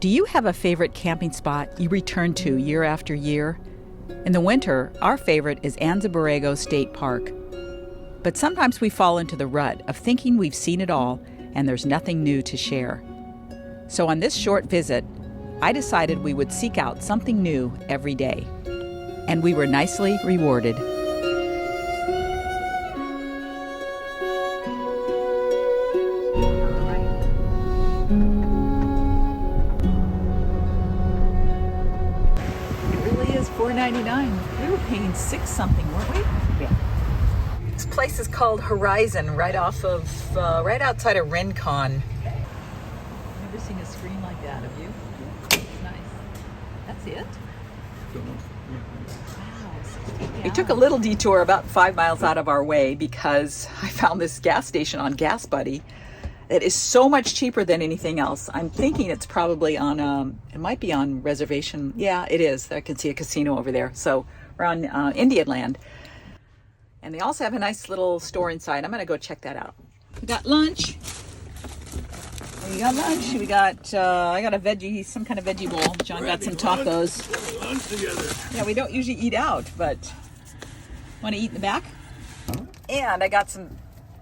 Do you have a favorite camping spot you return to year after year? In the winter, our favorite is Anza Borrego State Park. But sometimes we fall into the rut of thinking we've seen it all and there's nothing new to share. So on this short visit, I decided we would seek out something new every day. And we were nicely rewarded. $4.99. We were paying $6 something, weren't we? Yeah. This place is called Horizon, right outside of Rincon. Never seen a screen like that, have you? Nice. That's it? Wow. We took a little detour about 5 miles out of our way because I found this gas station on Gas Buddy. It is so much cheaper than anything else. I'm thinking it's probably on, it might be on reservation. Yeah, it is. I can see a casino over there. So we're on Indian land. And they also have a nice little store inside. I'm going to go check that out. We got lunch. We got lunch. We got, I got a veggie, some kind of veggie bowl. John got some tacos. Lunch together. Yeah, we don't usually eat out, but want to eat in the back? And I got some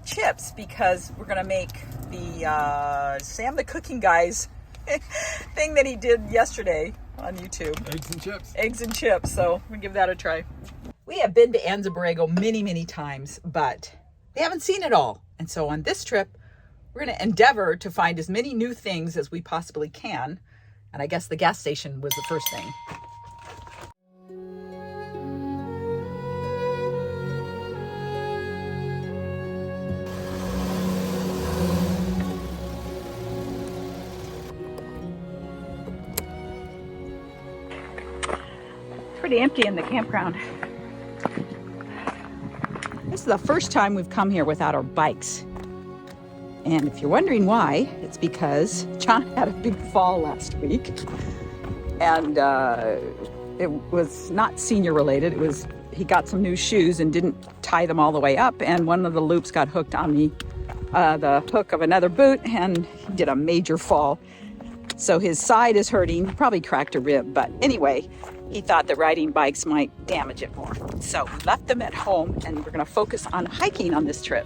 chips because we're going to make the Sam the Cooking Guy's thing that he did yesterday on YouTube. Eggs and chips. Eggs and chips. So we'll give that a try. We have been to Anza Borrego many, many times, but we haven't seen it all. And so on this trip, we're going to endeavor to find as many new things as we possibly can. And I guess the gas station was the first thing. Pretty empty in the campground. This is the first time we've come here without our bikes. And if you're wondering why, it's because John had a big fall last week. And it was not senior related. It was, he got some new shoes and didn't tie them all the way up. And one of the loops got hooked on the hook of another boot, and he did a major fall. So his side is hurting, probably cracked a rib. But anyway, he thought that riding bikes might damage it more. So we left them at home, and we're going to focus on hiking on this trip.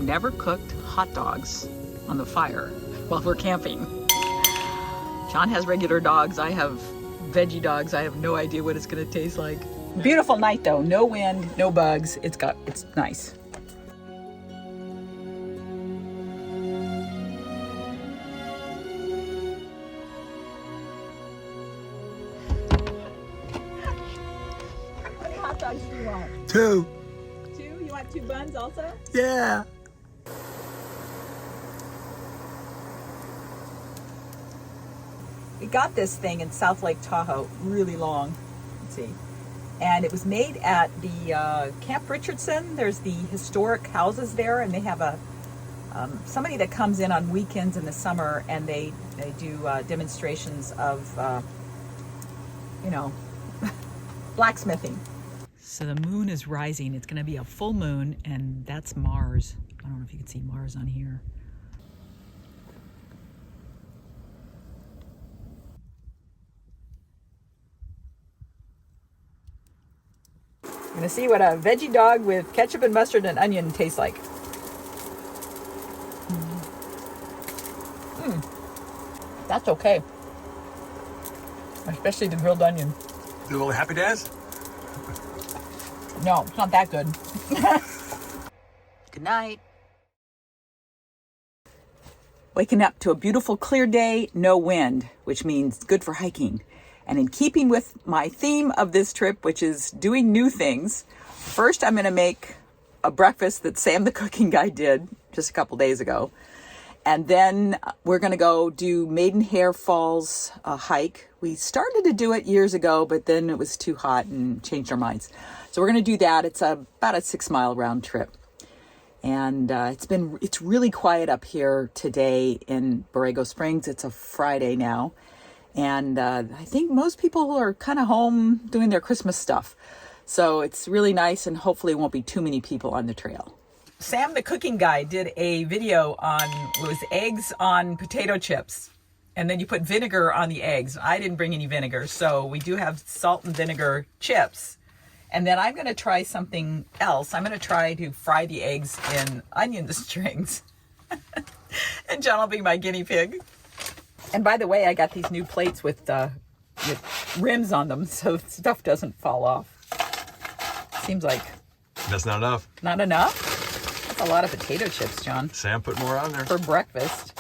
Never cooked hot dogs on the fire while we're camping. John has regular dogs. I have veggie dogs. I have no idea what it's going to taste like. Beautiful night though. No wind, no bugs. It's nice. How many hot dogs do you want? 2. 2? You want 2 buns also? Yeah. We got this thing in South Lake Tahoe, really long, let's see. And it was made at the Camp Richardson. There's the historic houses there, and they have somebody that comes in on weekends in the summer, and they do demonstrations of, blacksmithing. So the moon is rising. It's going to be a full moon, and that's Mars. I don't know if you can see Mars on here. I'm going to see what a veggie dog with ketchup and mustard and onion tastes like. That's okay. Especially the grilled onion. Do a little Happy Dads? No, it's not that good. Good night. Waking up to a beautiful clear day, no wind, which means good for hiking. And in keeping with my theme of this trip, which is doing new things, first I'm going to make a breakfast that Sam the Cooking Guy did just a couple days ago. And then we're going to go do Maidenhair Falls hike. We started to do it years ago, but then it was too hot and changed our minds. So we're going to do that. It's about a 6-mile round trip. And it's really quiet up here today in Borrego Springs. It's a Friday now. And I think most people are kind of home doing their Christmas stuff. So it's really nice, and hopefully it won't be too many people on the trail. Sam, the cooking guy, did a video on, it was eggs on potato chips. And then you put vinegar on the eggs. I didn't bring any vinegar, so we do have salt and vinegar chips. And then I'm going to try something else. I'm going to try to fry the eggs in onion strings. And John will be my guinea pig. And by the way, I got these new plates with rims on them, so stuff doesn't fall off. Seems like... That's not enough. Not enough? That's a lot of potato chips, John. Sam put more on there. For breakfast.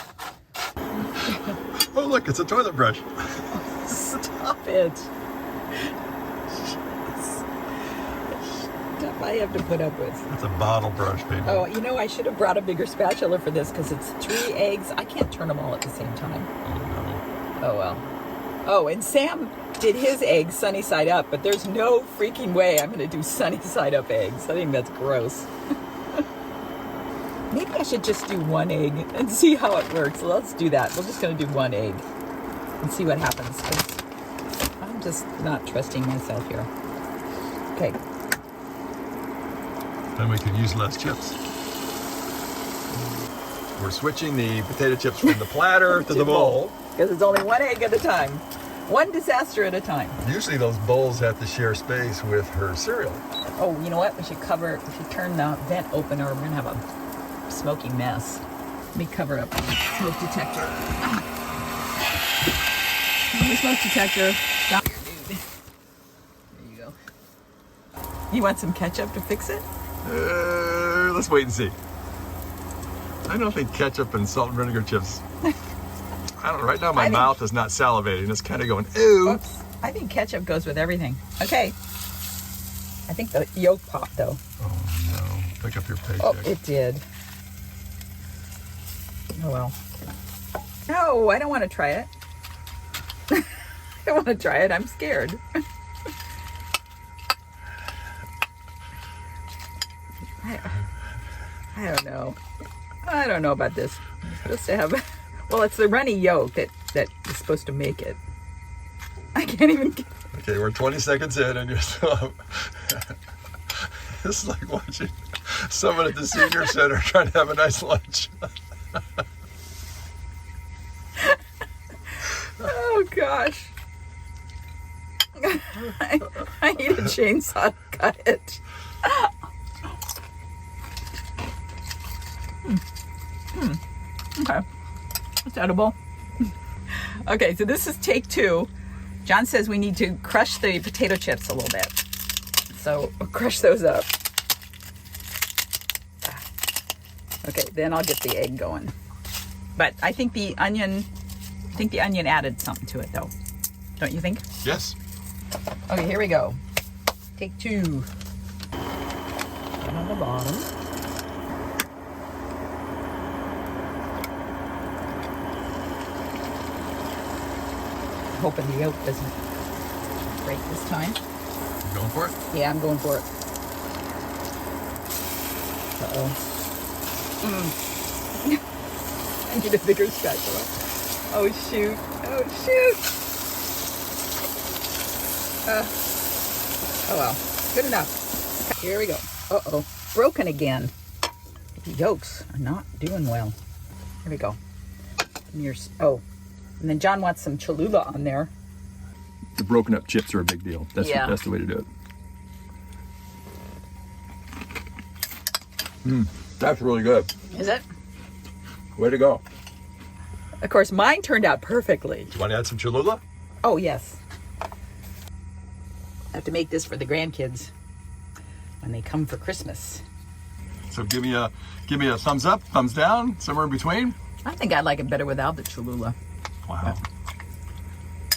Oh, look, it's a toilet brush. Stop it. Stuff I have to put up with. It's a bottle brush, baby. Oh, you know, I should have brought a bigger spatula for this because it's 3 eggs. I can't turn them all at the same time. Oh, no. Oh, well. Oh, and Sam did his eggs sunny side up, but there's no freaking way I'm going to do sunny side up eggs. I think that's gross. Maybe I should just do 1 egg and see how it works. Let's do that. We're just going to do 1 egg and see what happens, because I'm just not trusting myself here. Okay. Then we could use less chips. We're switching the potato chips from the platter to the bowl. Because it's only 1 egg at a time. 1 disaster at a time. Usually those bowls have to share space with her cereal. Oh, you know what? We should turn the vent opener, we're going to have a smoky mess. Let me cover up the smoke detector. The smoke detector. Stop. There you go. You want some ketchup to fix it? Let's wait and see. I don't think ketchup and salt and vinegar chips. I don't know. Right now my mouth is not salivating. It's kind of going, ooh. Oops. I think ketchup goes with everything. Okay. I think the yolk popped though. Oh no. Pick up your paycheck. Oh, it did. Oh well. No, I don't want to try it. I don't want to try it. I'm scared. I don't know. I don't know about this. I'm supposed to have... Well, it's the runny yolk that is supposed to make it. I can't even get... Okay, we're 20 seconds in and you're still... It's like watching someone at the senior center trying to have a nice lunch. Oh, gosh. I need a chainsaw to cut it. Okay. It's edible. Okay, so this is take 2. John says we need to crush the potato chips a little bit. So we'll crush those up. Okay, then I'll get the egg going. But I think the onion added something to it though. Don't you think? Yes. Okay, here we go. Take 2. Down on the bottom. Hoping the yolk doesn't break this time. You going for it? Yeah, I'm going for it. Uh-oh. I need a bigger spatula. Oh, shoot. Oh, shoot. Oh, well. Good enough. Here we go. Uh-oh. Broken again. The yolks are not doing well. Here we go. And then John wants some Cholula on there. The broken up chips are a big deal. That's the way to do it. That's really good. Is it? Way to go. Of course, mine turned out perfectly. Do you want to add some Cholula? Oh, yes. I have to make this for the grandkids when they come for Christmas. So give me a thumbs up, thumbs down, somewhere in between. I think I like it better without the Cholula. Wow.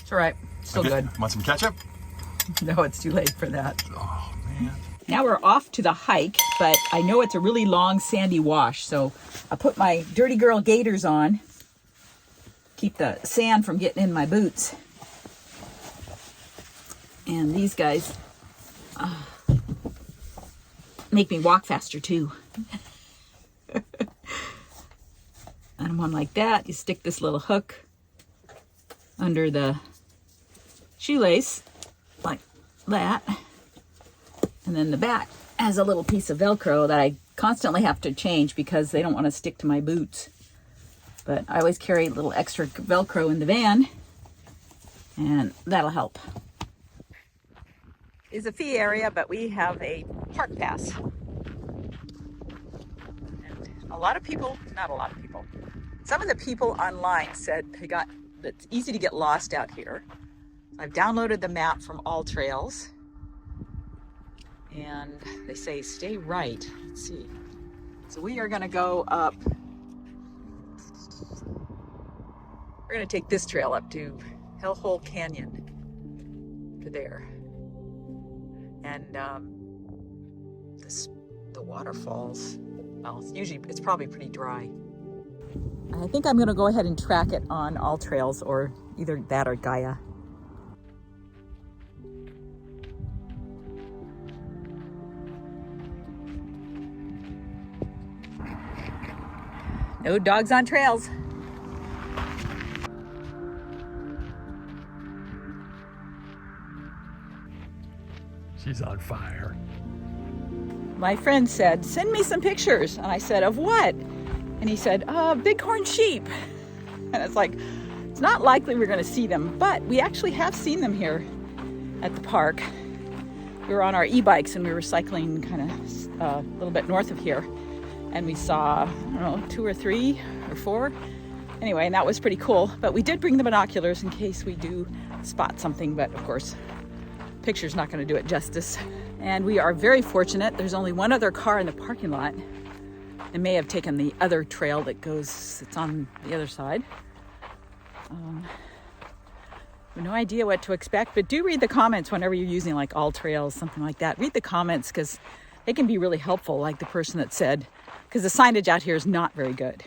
It's all right. Still good. Want some ketchup? No, it's too late for that. Oh, man. Now we're off to the hike, but I know it's a really long sandy wash, so I put my dirty girl gaiters on. Keep the sand from getting in my boots. And these guys, make me walk faster too. And one like that, you stick this little hook under the shoelace like that, and then the back has a little piece of Velcro that I constantly have to change because they don't want to stick to my boots. But I always carry a little extra Velcro in the van, and that'll help. It's a fee area, but we have a park pass. And a lot of people, not a lot of people, some of the people online said it's easy to get lost out here. I've downloaded the map from All Trails, and they say stay right. Let's see. So we are going to go up. We're going to take this trail up to Hellhole Canyon, to there. And the waterfalls, well, it's probably pretty dry. I think I'm going to go ahead and track it on All Trails, or either that or Gaia. No dogs on trails. She's on fire. My friend said, send me some pictures. And I said, of what? And he said, bighorn sheep. And it's like, it's not likely we're going to see them, but we actually have seen them here at the park. We were on our e-bikes and we were cycling kind of a little bit north of here. And we saw, I don't know, 2 or 3 or 4. Anyway, and that was pretty cool. But we did bring the binoculars in case we do spot something. But of course, picture's not going to do it justice. And we are very fortunate. There's only one other car in the parking lot. They may have taken the other trail it's on the other side. I have no idea what to expect, but do read the comments whenever you're using like All Trails, something like that. Read the comments because they can be really helpful, like the person that said, because the signage out here is not very good.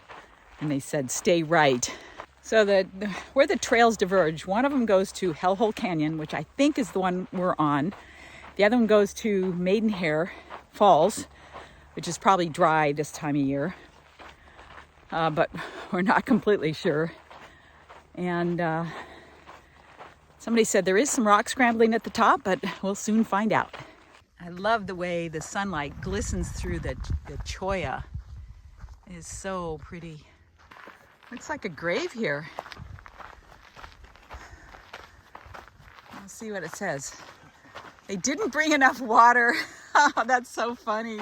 And they said, stay right. So where the trails diverge, one of them goes to Hellhole Canyon, which I think is the one we're on. The other one goes to Maidenhair Falls, which is probably dry this time of year. But we're not completely sure. And somebody said there is some rock scrambling at the top, but we'll soon find out. I love the way the sunlight glistens through the cholla. It is so pretty. Looks like a grave here. Let's see what it says. They didn't bring enough water. Oh, that's so funny.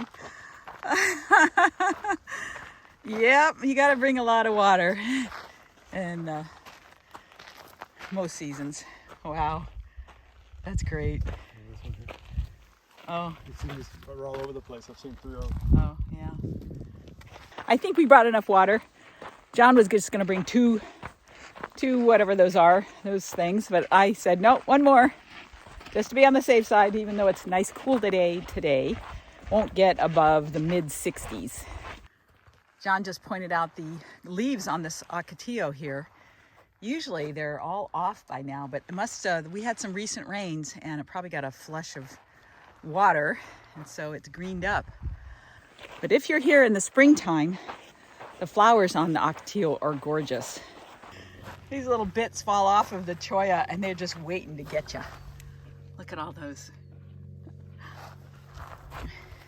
Yep, you got to bring a lot of water. And most seasons. Wow, that's great. Oh. We're all over the place. I've seen 3 of them. Oh, yeah. I think we brought enough water. John was just going to bring two whatever those are, those things. But I said, no, one more. Just to be on the safe side, even though it's nice, cool today. Won't get above the mid-60s. John just pointed out the leaves on this ocotillo here. Usually they're all off by now, but we had some recent rains and it probably got a flush of water, and so it's greened up. But if you're here in the springtime, the flowers on the ocotillo are gorgeous. These little bits fall off of the cholla and they're just waiting to get you. Look at all those.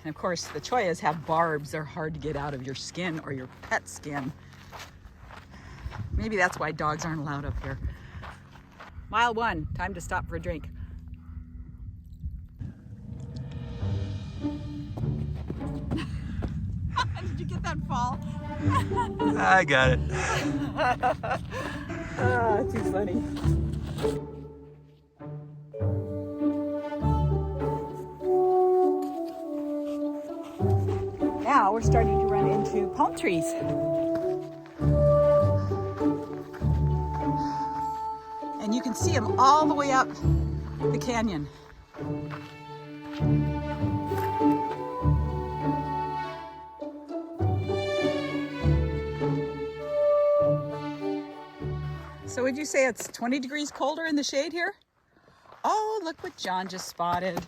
And of course, the chollas have barbs. They're hard to get out of your skin or your pet skin. Maybe that's why dogs aren't allowed up here. Mile 1, time to stop for a drink. Did you get that fall? I got it. Oh, too funny. Now we're starting to run into palm trees. And you can see them all the way up the canyon. So would you say it's 20 degrees colder in the shade here? Oh, look what John just spotted.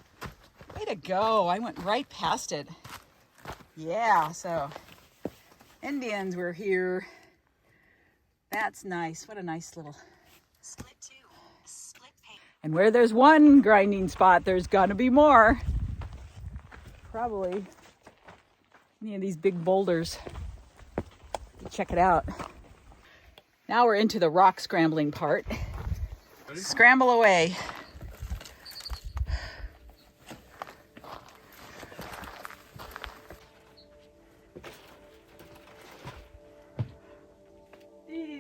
Wait to go. I went right past it. Yeah, so Indians were here. That's nice. What a nice little split two. Split paint. And where there's one grinding spot, there's gonna be more. Probably any of these big boulders. Check it out. Now we're into the rock scrambling part. Scramble away.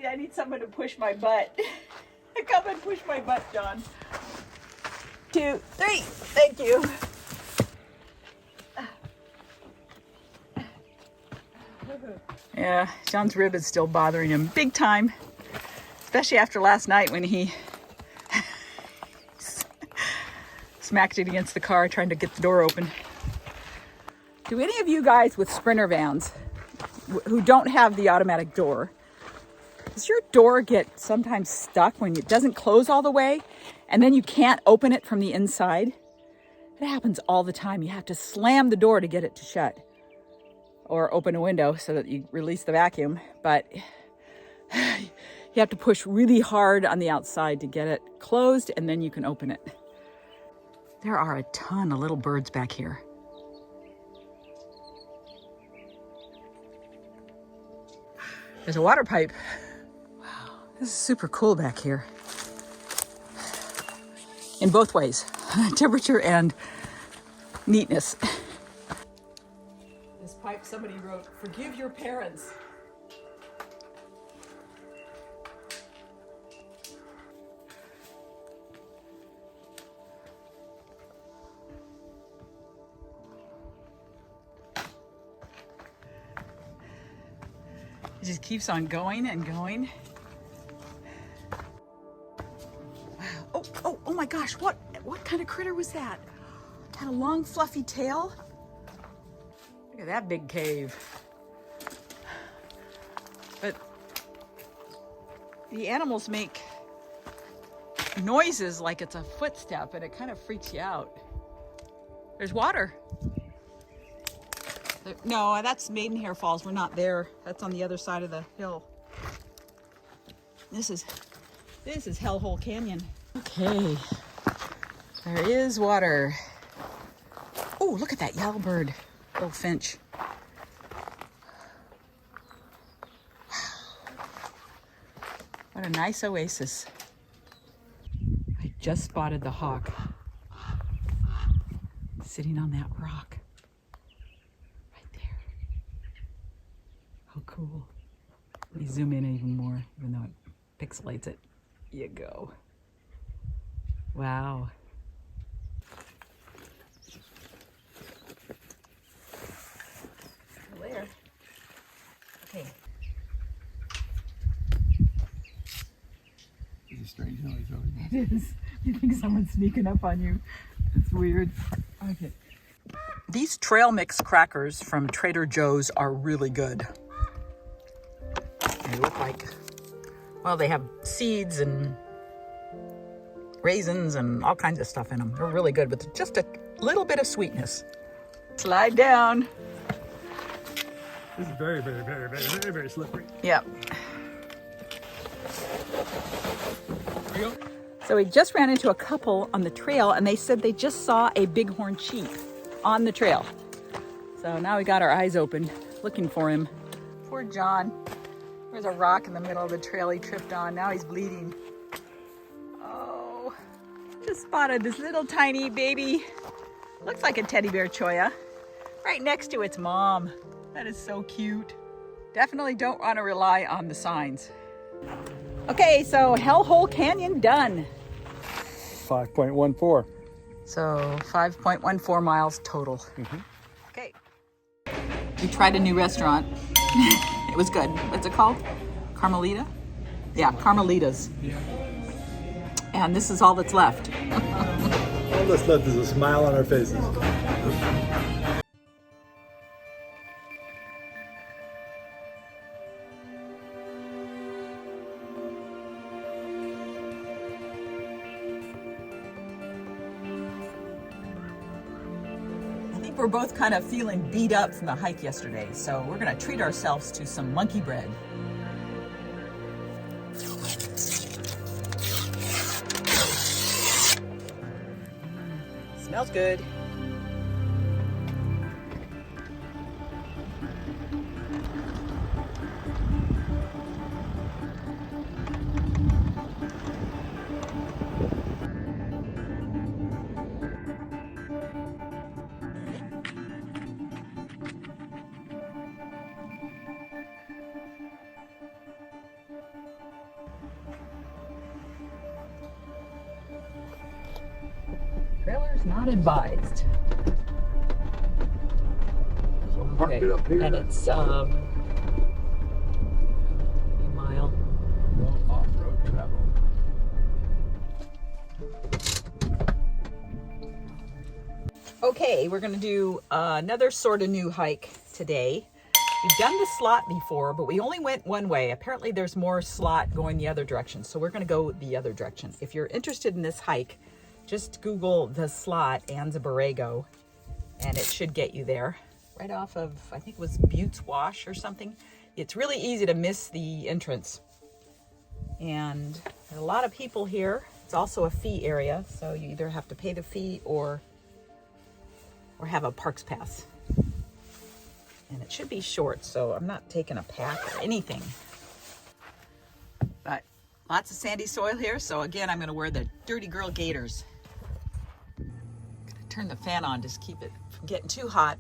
I need someone to push my butt. Come and push my butt, John. 2, 3. Thank you. Yeah, John's rib is still bothering him big time, especially after last night when he smacked it against the car trying to get the door open. Do any of you guys with Sprinter vans who don't have the automatic door, does your door get sometimes stuck when it doesn't close all the way and then you can't open it from the inside? It happens all the time. You have to slam the door to get it to shut or open a window so that you release the vacuum. But you have to push really hard on the outside to get it closed and then you can open it. There are a ton of little birds back here. There's a water pipe. This is super cool back here. In both ways, temperature and neatness. This pipe, somebody wrote, "Forgive your parents." It just keeps on going and going. Oh my gosh, what kind of critter was that? Had a long fluffy tail? Look at that big cave. But the animals make noises like it's a footstep and it kind of freaks you out. There's water. No, that's Maidenhair Falls. We're not there. That's on the other side of the hill. This is Hellhole Canyon. Okay, there is water. Oh, look at that yellowbird, little finch. What a nice oasis. I just spotted the hawk sitting on that rock right there. How cool. Let me zoom in even more, even though it pixelates it. You go. Wow. There. Okay. It's a strange noise over there. It is. You think someone's sneaking up on you. It's weird. Okay. These trail mix crackers from Trader Joe's are really good. They look like, well, they have seeds and raisins and all kinds of stuff in them. They're really good with just a little bit of sweetness. Slide down. This is very, very, very, very, very, very slippery. Yep. So we just ran into a couple on the trail and they said they just saw a bighorn sheep on the trail. So now we got our eyes open looking for him. Poor John. There's a rock in the middle of the trail he tripped on. Now he's bleeding. Oh, just spotted this little tiny baby. Looks like a teddy bear choya. Right next to its mom. That is so cute. Definitely don't want to rely on the signs. Okay, so Hellhole Canyon done. 5.14. So 5.14 miles total. Mm-hmm. Okay. We tried a new restaurant. It was good. What's it called? Carmelita? Yeah, Carmelitas. And this is all that's left. All that's left is a smile on our faces. we're both kind of feeling beat up from the hike yesterday, so we're gonna treat ourselves to some monkey bread. Smells good. Trailers not advised. So park it up here. And it's a mile. No off-road travel. Okay, we're gonna do another sort of new hike today. We've done the slot before, but we only went one way. Apparently there's more slot going the other direction, so we're gonna go the other direction. If you're interested in this hike, just Google the slot, Anza Borrego, and it should get you there. Right off of, I think it was Buttes Wash or something. It's really easy to miss the entrance. And there are a lot of people here. It's also a fee area, so you either have to pay the fee or have a parks pass. And it should be short, so I'm not taking a pack or anything. But lots of sandy soil here, so again, I'm gonna wear the dirty girl gaiters. Turn the fan on, just keep it from getting too hot.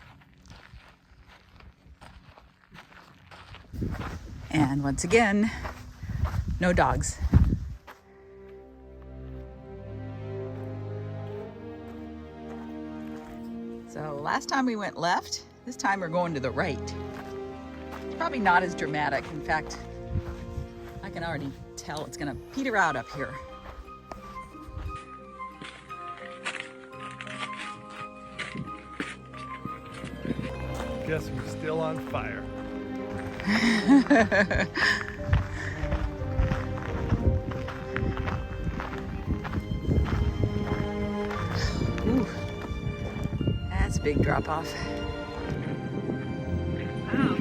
And once again, no dogs. So last time we went left, this time we're going to the right. It's probably not as dramatic. In fact, I can already tell it's gonna peter out up here. Guess we're still on fire. Ooh, that's a big drop off. Wow.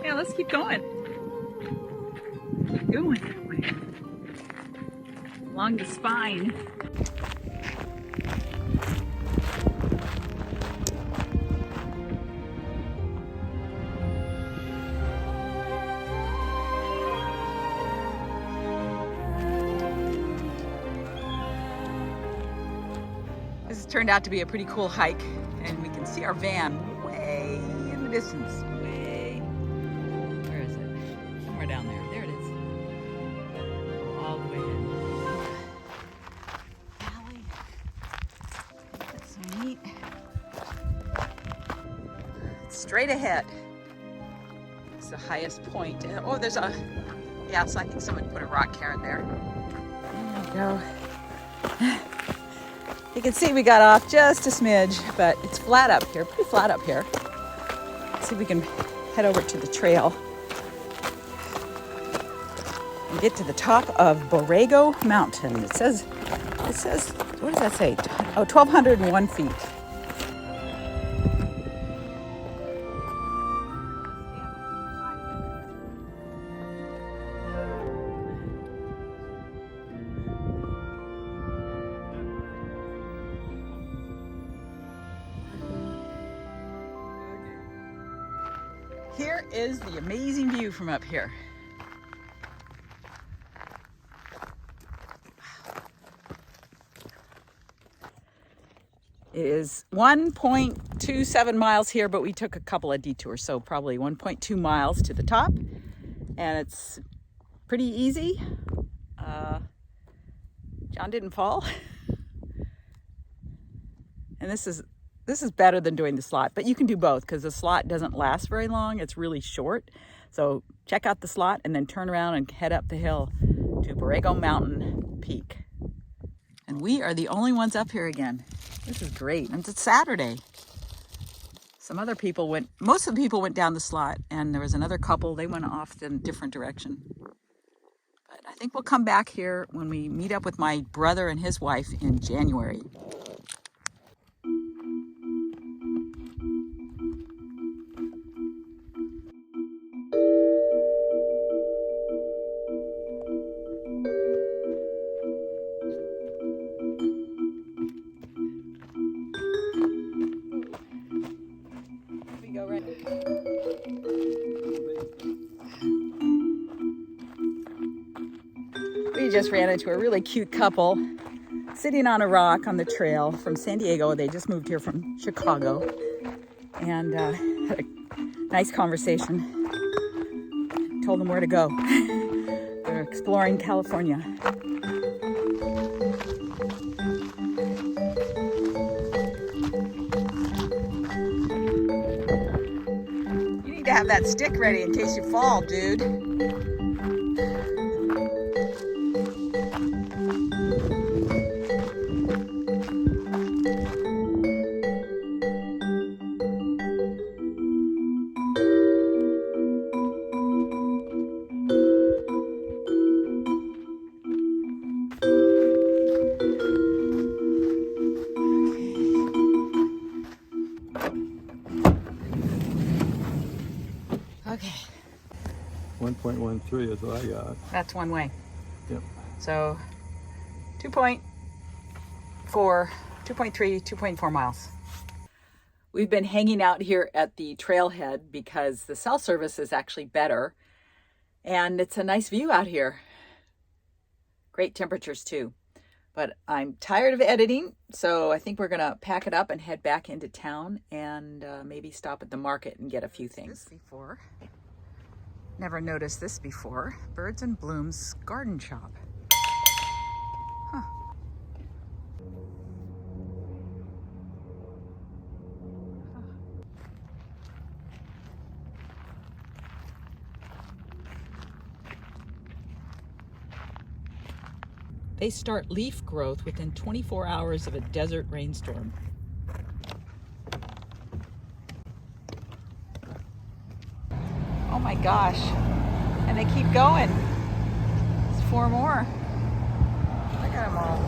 Yeah, let's keep going. Keep going that way. Along the spine. This has turned out to be a pretty cool hike, and we can see our van way in the distance. Way. Where is it? Somewhere down there. There it is. Go all the way in. Valley. That's so neat. Straight ahead. It's the highest point. Oh, there's a, yeah, so I think someone put a rock cairn there. There we go. You can see we got off just a smidge, but it's flat up here, pretty flat up here. Let's see if we can head over to the trail and get to the top of Borrego Mountain. It says, what does that say? Oh, 1,201 feet. Here is the amazing view from up here. It is 1.27 miles here, but we took a couple of detours, so probably 1.2 miles to the top, and it's pretty easy. John didn't fall. And this is better than doing the slot, but you can do both because the slot doesn't last very long. It's really short. So check out the slot and then turn around and head up the hill to Borrego Mountain Peak. And we are the only ones up here again. This is great. And it's Saturday. Some other people most of the people went down the slot, and there was another couple, they went off in a different direction. But I think we'll come back here when we meet up with my brother and his wife in January. We just ran into a really cute couple sitting on a rock on the trail from San Diego. They just moved here from Chicago and had a nice conversation. Told them where to go. They're exploring California. You need to have that stick ready in case you fall, dude. Okay. 1.13 is what I got. That's one way. Yep. So 2.4, 2.3, 2.4 miles. We've been hanging out here at the trailhead because the cell service is actually better. And it's a nice view out here. Great temperatures too. But I'm tired of editing, so I think we're gonna pack it up and head back into town and maybe stop at the market and get a few things. Before. Never noticed this before. Birds and Bloom's Garden Shop. Huh. They start leaf growth within 24 hours of a desert rainstorm. Oh my gosh. And they keep going. There's 4 more. Look at them all.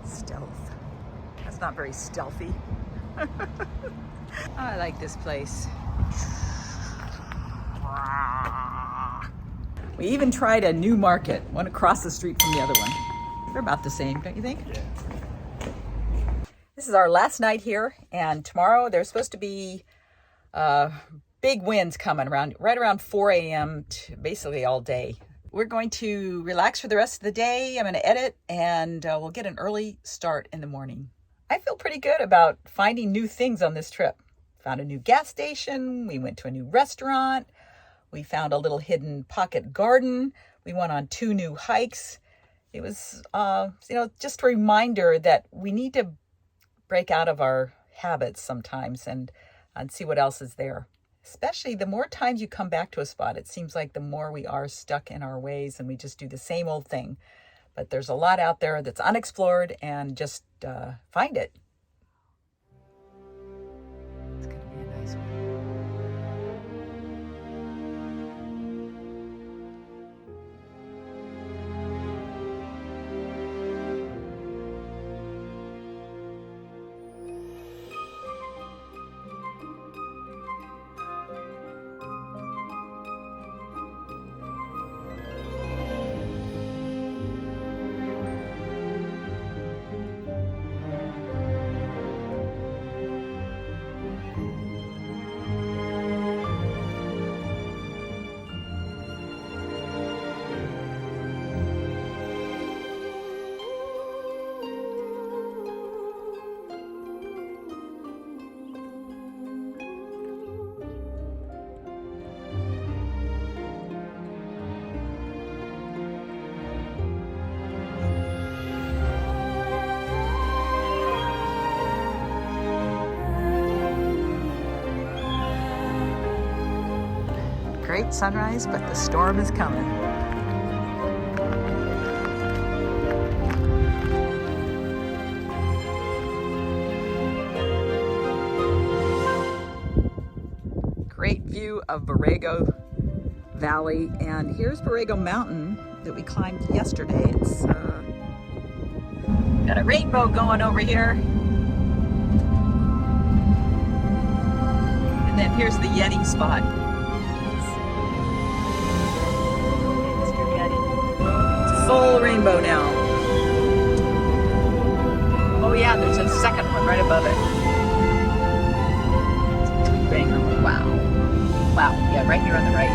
Stealth. That's not very stealthy. I like this place. We even tried a new market, one across the street from the other one. They're about the same, don't you think? Yeah. This is our last night here, and tomorrow there's supposed to be big winds coming right around 4 a.m. Basically all day. We're going to relax for the rest of the day. I'm going to edit, and we'll get an early start in the morning. I feel pretty good about finding new things on this trip. Found a new gas station. We went to a new restaurant. We found a little hidden pocket garden. We went on 2 new hikes. It was, just a reminder that we need to break out of our habits sometimes and see what else is there. Especially the more times you come back to a spot, it seems like the more we are stuck in our ways and we just do the same old thing. But there's a lot out there that's unexplored, and just find it. It's going to be a nice one. Great sunrise, but the storm is coming. Great view of Borrego Valley, and here's Borrego Mountain that we climbed yesterday. It's got a rainbow going over here. And then here's the Yeti spot. Mr. Yeti. full rainbow now. Oh yeah, there's a second one right above it. It's a two banger. Wow. Wow. Yeah, right here on the right.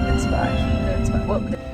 That's 5. That's 5. Whoa.